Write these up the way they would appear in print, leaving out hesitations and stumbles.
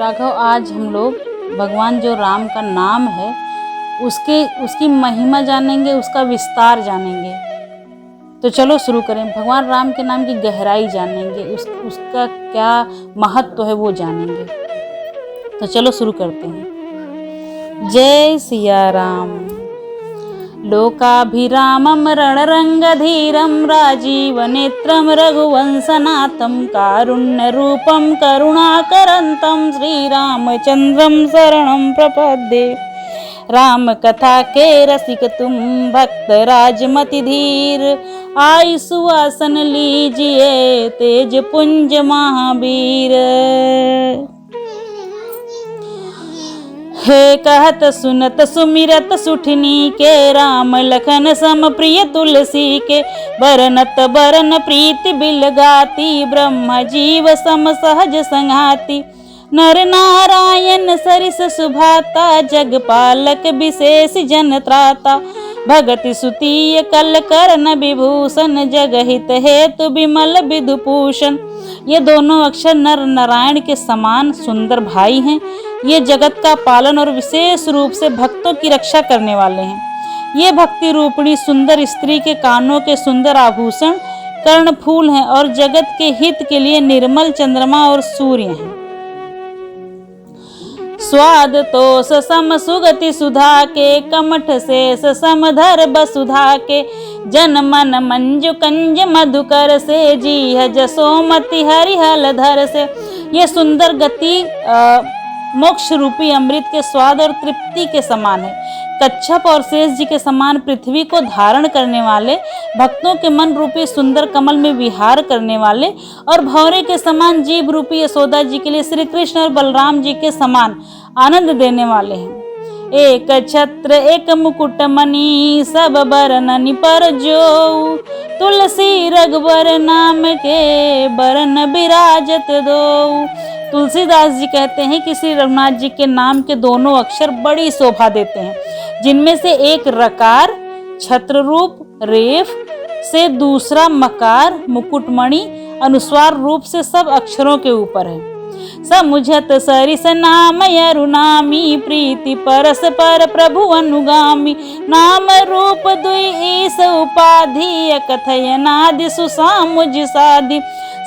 राघव, आज हम लोग भगवान जो राम का नाम है उसकी महिमा जानेंगे, उसका विस्तार जानेंगे। तो चलो शुरू करें। भगवान राम के नाम की गहराई जानेंगे, उसका क्या महत्व है वो जानेंगे। तो चलो शुरू करते हैं। जय सिया राम। लोकाभिरामं रणरंगधीरं राजीवनेत्रं रघुवंशनाथं कारुण्यरूपं करुणाकरन्तं श्रीरामचन्द्रं शरणं प्रपद्ये। राम कथा के रसिक तुम भक्त राजमति धीर, आयु सुवासन लीजिए तेज पुंज महावीर। हे कहत सुनत सुमिरत सुठनी के, राम लखन सम प्रिय तुलसी के। बरनत बरन प्रीति बिल गाती, ब्रह्म जीव सम सहज संघाती। नर नारायण सरिस सुभाता, जग पालक विशेष जन त्राता। भगति सुतीय कल करन विभूषण, जग हित हेतु विमल विधुभूषण। ये दोनों अक्षर नर नारायण के समान सुंदर भाई हैं। ये जगत का पालन और विशेष रूप से भक्तों की रक्षा करने वाले हैं। ये भक्ति रूपिणी सुंदर स्त्री के कानों के सुंदर आभूषण कर्ण फूल हैं और जगत के हित के लिए निर्मल चंद्रमा और सूर्य हैं। स्वाद तोष सम सुगति सुधा के, कमठ शेष समधर बसुधा के। जन मन मंजु कंज मधुकर से, जी जसोमति हरिहल धर से। ये सुंदर गति मोक्ष रूपी अमृत के स्वाद और तृप्ति के समान है। कच्छप और शेष जी के समान पृथ्वी को धारण करने वाले, भक्तों के मन रूपी सुंदर कमल में विहार करने वाले और भौरे के समान जीव रूपी यशोदा जी के लिए श्री कृष्ण और बलराम जी के समान आनंद देने वाले हैं। एक छत्र एक मुकुट मणि, सब बरननि पर जो। तुलसी रघुबर नाम के, बरन विराजत दो। तुलसीदास जी कहते हैं कि श्री रघुनाथ जी के नाम के दोनों अक्षर बड़ी शोभा देते हैं, जिनमें से एक रकार छत्र रूप रेफ से, दूसरा मकार मुकुटमणि अनुस्वार रूप से सब अक्षरों के ऊपर है। समुझत सरिस नाम यरुनामी, प्रीति परस पर प्रभु अनुगामी। नाम रूप दुई ईस उपाधि, कथयनादि सुसामुझ साधि।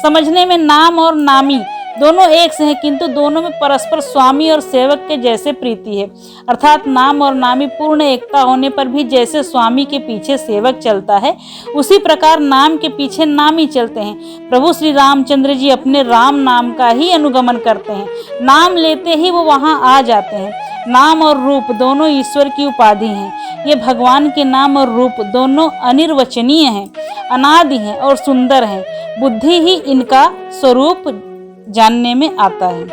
समझने में नाम और नामी दोनों एक से हैं, किंतु दोनों में परस्पर स्वामी और सेवक के जैसे प्रीति है। अर्थात नाम और नामी पूर्ण एकता होने पर भी जैसे स्वामी के पीछे सेवक चलता है, उसी प्रकार नाम के पीछे नामी चलते हैं। प्रभु श्री रामचंद्र जी अपने राम नाम का ही अनुगमन करते हैं। नाम लेते ही वो वहाँ आ जाते हैं। नाम और रूप दोनों ईश्वर की उपाधि हैं। ये भगवान के नाम और रूप दोनों अनिर्वचनीय हैं, अनादि हैं और सुंदर हैं। बुद्धि ही इनका स्वरूप जानने में आता है।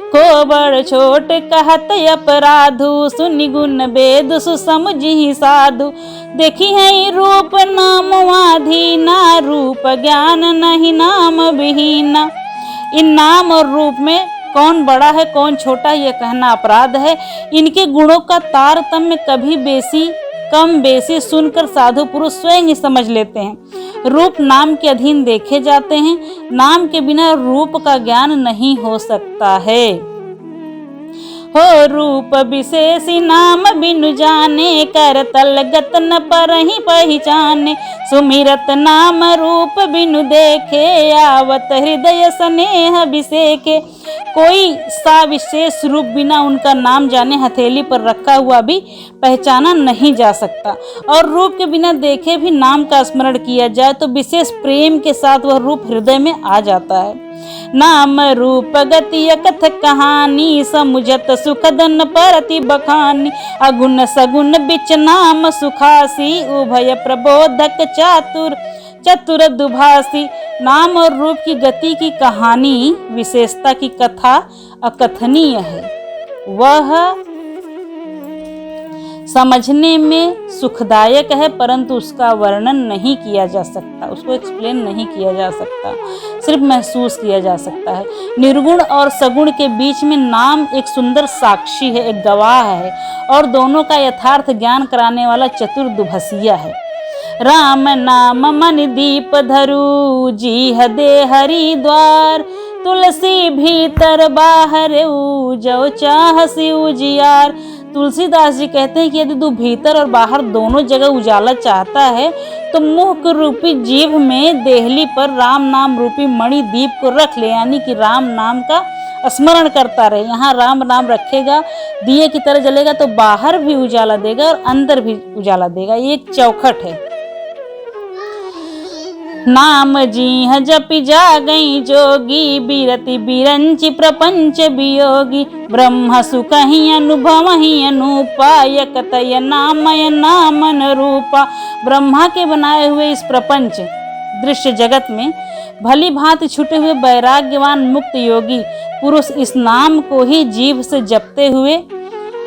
को बड़ छोट कहत अपराधु, सुनि गुण वेद सुसमुझि साधु। देखी है रूप नाम वाधीना, रूप ज्ञान नहीं नाम विहीना। इन नाम और रूप में कौन बड़ा है कौन छोटा यह कहना अपराध है। इनके गुणों का तारतम्य कभी बेसी कम बेसी सुनकर साधु पुरुष स्वयं ही समझ लेते हैं। रूप नाम के अधीन देखे जाते हैं। नाम के बिना रूप का ज्ञान नहीं हो सकता है। हो रूप विशेषी नाम बिनु जाने, कर तल गत न परहि पहचाने। सुमिरत नाम रूप बिनु देखे, आवत हृदय स्नेह अभिषेके। कोई सा विशेष रूप बिना उनका नाम जाने हथेली पर रखा हुआ भी पहचाना नहीं जा सकता, और रूप के बिना देखे भी नाम का स्मरण किया जाए तो विशेष प्रेम के साथ वह रूप हृदय में आ जाता है। नाम रूप गति कथ कहानी, समुझत सुखदन परति बखानी। अगुण सगुण बिच नाम सुखासी, उभय प्रबोधक चातुर चतुर दुभासी। नाम और रूप की गति की कहानी, विशेषता की कथा अकथनीय है। वह समझने में सुखदायक है, परंतु उसका वर्णन नहीं किया जा सकता, उसको एक्सप्लेन नहीं किया जा सकता, सिर्फ महसूस किया जा सकता है। निर्गुण और सगुण के बीच में नाम एक सुंदर साक्षी है, एक गवाह है, और दोनों का यथार्थ ज्ञान कराने वाला चतुर दुभसिया है। राम नाम मन दीप धरु, जी हदे हरिद्वार। तुलसी भीतर बाहर जो चाहसी उजियार। तुलसीदास जी कहते हैं कि यदि तू भीतर और बाहर दोनों जगह उजाला चाहता है तो मुख रूपी जीभ में देहली पर राम नाम रूपी मणि दीप को रख ले, यानी कि राम नाम का स्मरण करता रहे। यहाँ राम नाम रखेगा, दिए की तरह जलेगा तो बाहर भी उजाला देगा और अंदर भी उजाला देगा। ये एक चौखट है। नाम जी जपि जागई जोगी, बीरति बीरंचि प्रपंच वियोगी। ब्रह्म सुखहि अनुभवहि अनूपा, यकतय नामय नामन रूपा। ब्रह्मा के बनाए हुए इस प्रपंच दृश्य जगत में भली भांति छुटे हुए वैराग्यवान मुक्त योगी पुरुष इस नाम को ही जीभ से जपते हुए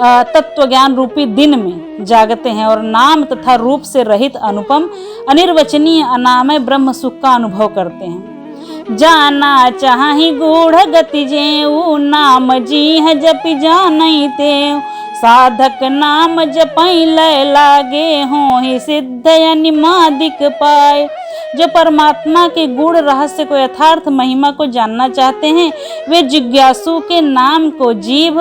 तत्व ज्ञान रूपी दिन में जागते हैं और नाम तथा रूप से रहित अनुपम अनिर्वचनीय अनामय ब्रह्म सुख का अनुभव करते हैं। जाना चाहि गूढ़ गति जेऊ, नाम जी जपि जानई तेऊ। साधक नाम जपई लय लागे, हों ही सिद्ध अनिमादिक पाए। जो परमात्मा के गूढ़ रहस्य को यथार्थ महिमा को जानना चाहते हैं वे जिज्ञासु के नाम को जीभ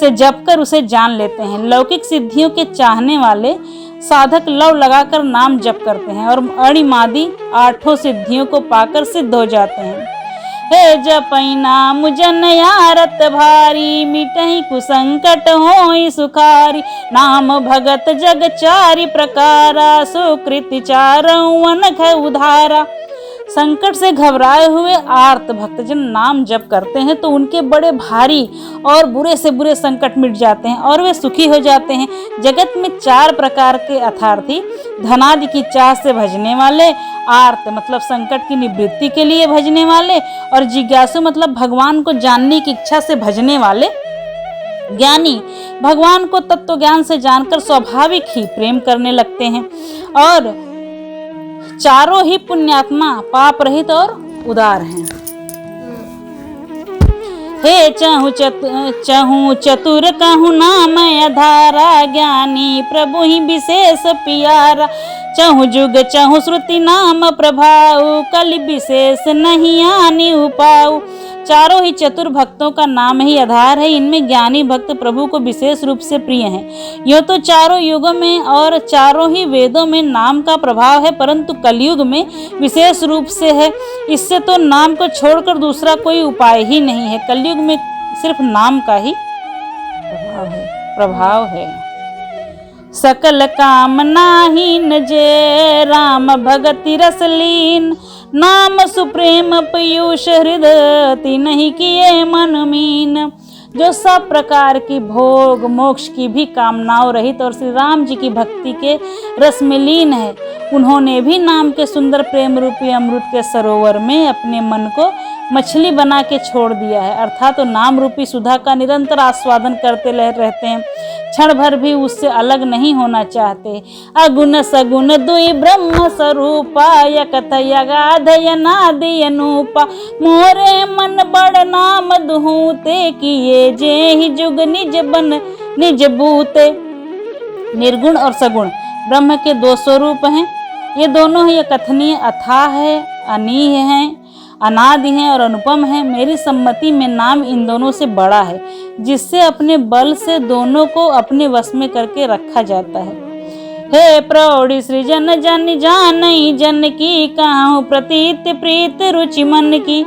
से जपकर उसे जान लेते हैं। लौकिक सिद्धियों के चाहने वाले साधक लव लगाकर नाम जप करते हैं और अणिमादी आठों सिद्धियों को पाकर सिद्ध हो जाते हैं। हे जपई नाम जन यारत भारी, मिटहि कुसंकट होई सुखारी। नाम भगत जग चारि प्रकारा, सुकृति चारऊ अनघ उधारा। संकट से घबराए हुए आर्त भक्तजन नाम जप करते हैं तो उनके बड़े भारी और बुरे से बुरे संकट मिट जाते हैं और वे सुखी हो जाते हैं। जगत में 4 प्रकार के अर्थार्थी, धनादि की चाह से भजने वाले, आर्त मतलब संकट की निवृत्ति के लिए भजने वाले, और जिज्ञासु मतलब भगवान को जानने की इच्छा से भजने वाले। ज्ञानी भगवान को तत्व ज्ञान से जानकर स्वाभाविक ही प्रेम करने लगते हैं। और चारों ही पुण्यात्मा पाप रहित और उदार हैं। हे चहु चतुर कहु नाम अधारा, ज्ञानी प्रभु ही विशेष पियारा। चहु जुग चहु श्रुति नाम प्रभाऊ, कलि विशेष नहीं आनी उपाऊ। चारों ही चतुर भक्तों का नाम ही आधार है। इनमें ज्ञानी भक्त प्रभु को विशेष रूप से प्रिय हैं। यह तो चारों युगों में और चारों ही वेदों में नाम का प्रभाव है, परंतु कलयुग में विशेष रूप से है। इससे तो नाम को छोड़कर दूसरा कोई उपाय ही नहीं है। कलयुग में सिर्फ नाम का ही प्रभाव है। सकल कामनाहीन जे राम भगति रसलीन, नाम सुप्रेम पीयूष हृदय तिन्हि किए मन मीन। जो सब प्रकार की भोग मोक्ष की भी कामनाओं रहित और श्री राम जी की भक्ति के रस में लीन है, उन्होंने भी नाम के सुंदर प्रेम रूपी अमृत के सरोवर में अपने मन को मछली बना के छोड़ दिया है। अर्थात तो नाम रूपी सुधा का निरंतर आस्वादन करते रहते हैं, क्षण भर भी उससे अलग नहीं होना चाहते। अगुण सगुण दुई ब्रह्म स्वरूपा, यकथ यगाध यनादि अनूपा। मोरे मन बड़ नाम दुहूते, किए जे ही जुग निज बन निज बूते। निर्गुण और सगुण ब्रह्म के 2 स्वरूप हैं। ये दोनों ही कथनीय अथाह है, अनीह हैं, अनादि हैं और अनुपम हैं। मेरी सम्मति में नाम इन दोनों से बड़ा है, जिससे अपने बल से दोनों को अपने वश में करके रखा जाता है। हे प्रौढ़ी सृजन जन जानई जन की, कहूँ प्रतीत प्रीत रुचि मन की।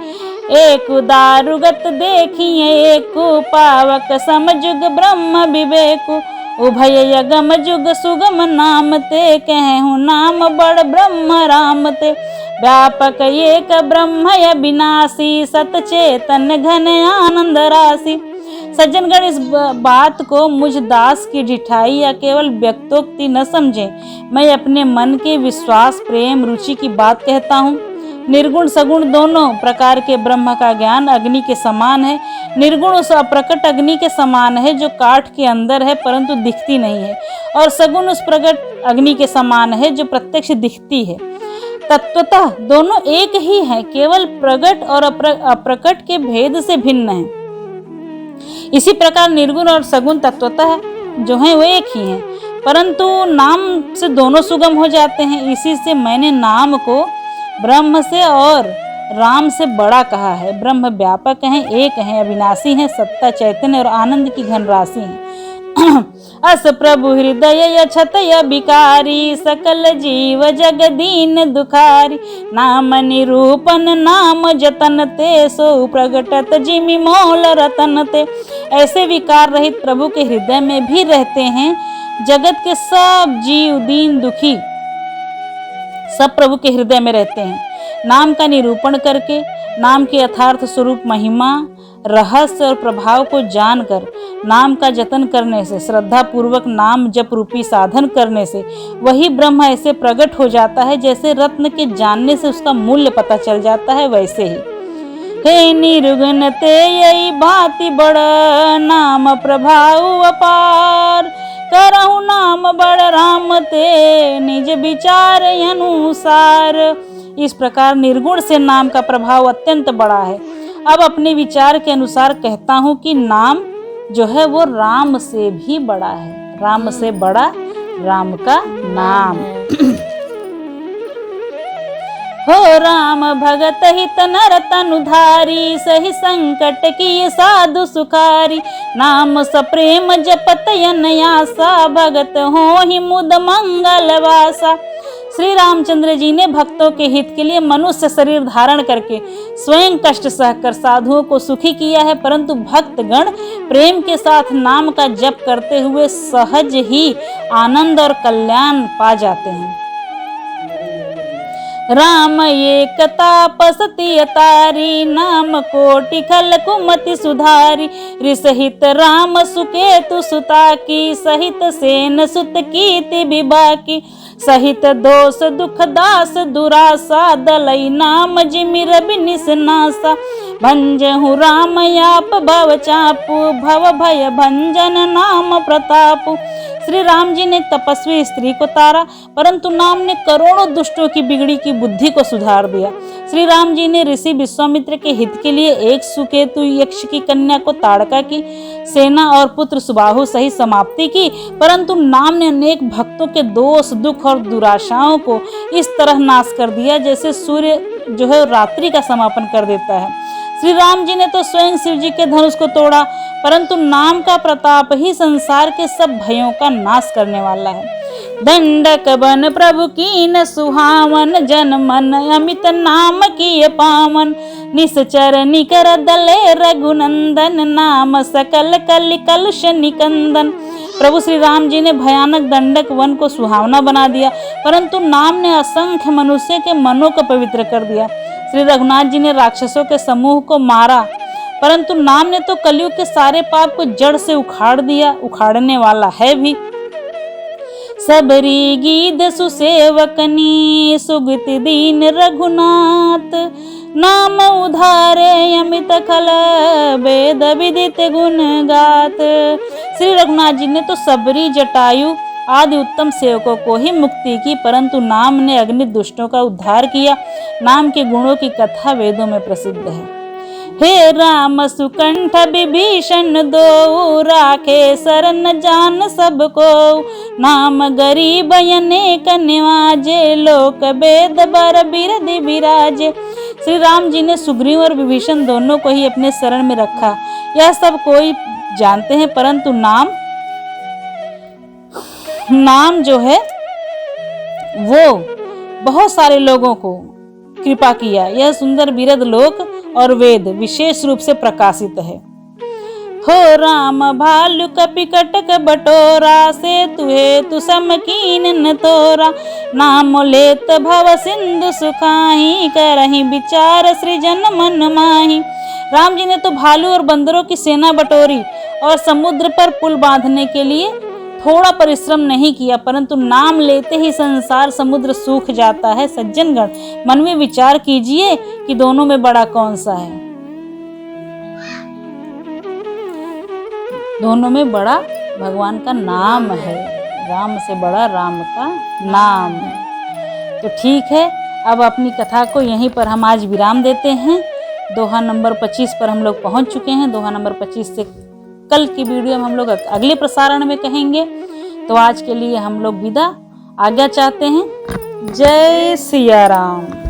एक दारुगत देखिए एक पावक, समजुग ब्रह्म विवेक। उभय यगम जुग सुगम नाम ते, कहूँ नाम बड़ ब्रह्म राम ते। व्यापक एक ब्रह्म अविनाशी, सतचेतन घन आनंद राशि। सज्जनगण इस बात को मुझ दास की ढिठाई या केवल व्यक्तोक्ति न समझें। मैं अपने मन के विश्वास प्रेम रुचि की बात कहता हूँ। निर्गुण सगुण दोनों प्रकार के ब्रह्म का ज्ञान अग्नि के समान है। निर्गुण उस अप्रकट अग्नि के समान है जो काठ के अंदर है परंतु दिखती नहीं है, और सगुण उस प्रकट अग्नि के समान है जो प्रत्यक्ष दिखती है। तत्वतः दोनों एक ही हैं, केवल प्रकट और अप्रकट के भेद से भिन्न हैं। इसी प्रकार निर्गुण और सगुण तत्वतः जो हैं वो एक ही हैं, परंतु नाम से दोनों सुगम हो जाते हैं। इसी से मैंने नाम को ब्रह्म से और राम से बड़ा कहा है। ब्रह्म व्यापक हैं, एक हैं, अविनाशी हैं, सत्ता चैतन्य और आनंद की घन राशि हैं। अस प्रभु हृदय यछत विकारी, सकल जीव जग दीन दुखारी। नाम निरूपन नाम जतन ते, सो प्रगटत जिमि मोल रतन ते। ऐसे विकार रहित प्रभु के हृदय में भी रहते हैं। जगत के सब जीव दीन दुखी सब प्रभु के हृदय में रहते हैं। नाम का निरूपण करके, नाम के यथार्थ स्वरूप, महिमा, रहस्य और प्रभाव को जानकर, नाम का जतन करने से, श्रद्धा पूर्वक नाम जप रूपी साधन करने से वही ब्रह्म ऐसे प्रकट हो जाता है जैसे रत्न के जानने से उसका मूल्य पता चल जाता है, वैसे ही। हे निर्गुण ते यही भांति बड़, नाम प्रभाव अपार। करहु नाम बड़ राम ते, निज विचार अनुसार। इस प्रकार निर्गुण से नाम का प्रभाव अत्यंत बड़ा है। अब अपने विचार के अनुसार कहता हूँ कि नाम जो है वो राम से भी बड़ा है। राम से बड़ा राम का नाम। हो राम भगत हित नर तनुधारी, सही संकट की साधु सुखारी। नाम सप्रेम जपत अनयासा, भगत हो ही मुद मंगल वासा। श्री रामचंद्र जी ने भक्तों के हित के लिए मनुष्य शरीर धारण करके स्वयं कष्ट सहकर साधुओं को सुखी किया है, परंतु भक्तगण प्रेम के साथ नाम का जप करते हुए सहज ही आनंद और कल्याण पा जाते हैं। राम एक तापसति अतारी, नाम कोटि खल कुमति सुधारी। रिसहित राम सुकेतु सुता की, सहित सेन सुत कीति विबाकी। सहित दोष दुख दास दुरासा, दलई नाम जिमिर बिनिस नासा। भंजहु राम आप भव चापु, भव भय भंजन नाम प्रतापु। श्री राम जी ने तपस्वी स्त्री को तारा, परंतु नाम ने करोड़ों दुष्टों की बिगड़ी की बुद्धि को सुधार दिया। श्री राम जी ने ऋषि विश्वामित्र के हित के लिए एक सुकेतु यक्ष की कन्या को ताड़का की, सेना और पुत्र सुबाहु सहित समाप्ति की, परंतु नाम ने अनेक भक्तों के दोष दुख और दुराशाओं को इस तरह नाश कर दिया जैसे सूर्य जो है रात्रि का समापन कर देता है। श्री राम जी ने तो स्वयं शिव जी के धनुष को तोड़ा, परंतु नाम का प्रताप ही संसार के सब भयों का नाश करने वाला है। दंडक बन प्रभु कीन सुहावन, जन मन अमित नाम किए पावन। निश्चर निकर दले रघुनंदन, नाम सकल कलि कलुष निकंदन। प्रभु श्री राम जी ने भयानक दंडक वन को सुहावना बना दिया, परंतु नाम ने असंख्य मनुष्य के मनों को पवित्र कर दिया। श्री रघुनाथ जी ने राक्षसों के समूह को मारा, परंतु नाम ने तो कलयुग के सारे पाप को जड़ से उखाड़ दिया, उखाड़ने वाला है भी। सबरी गीध सुसेवकनी, सुगति दीन रघुनाथ। नाम उधारे अमित खल, वेद विदित गुण गात। श्री रघुनाथ जी ने तो सबरी, जटायु आदि उत्तम सेवकों को ही मुक्ति की, परंतु नाम ने अग्नि दुष्टों का उद्धार किया। नाम के गुणों की कथा वेदों में प्रसिद्ध है। हे राम सुकंठ विभीषण दो, राखे शरण जान सबको। नाम गरीब अनेक निवाजे, लोक वेद बर बिरधि विराजे। श्री राम जी ने सुग्रीव और विभीषण दोनों को ही अपने शरण में रखा, यह सब कोई जानते हैं, परंतु नाम जो है वो बहुत सारे लोगों को कृपा किया। यह सुंदर बिरध लोक और वेद विशेष रूप से प्रकाशित है। हो राम भालु कपि कटक बटोरा, से तुहे तु समकीन न तोरा। नाम लेत भव सिंधु सुखाही, करहि विचार सृजन मन माही। राम जी ने तो भालू और बंदरों की सेना बटोरी और समुद्र पर पुल बांधने के लिए थोड़ा परिश्रम नहीं किया, परंतु नाम लेते ही संसार समुद्र सूख जाता है। सज्जनगण, मन में विचार कीजिए कि दोनों में बड़ा कौन सा है। दोनों में बड़ा भगवान का नाम है। राम से बड़ा राम का नाम। तो ठीक है, अब अपनी कथा को यहीं पर हम आज विराम देते हैं। दोहा नंबर 25 पर हम लोग पहुंच चुके हैं। दोहा नंबर 25 से कल की वीडियो में हम लोग अगले प्रसारण में कहेंगे। तो आज के लिए हम लोग विदा आज्ञा चाहते हैं। जय सिया राम।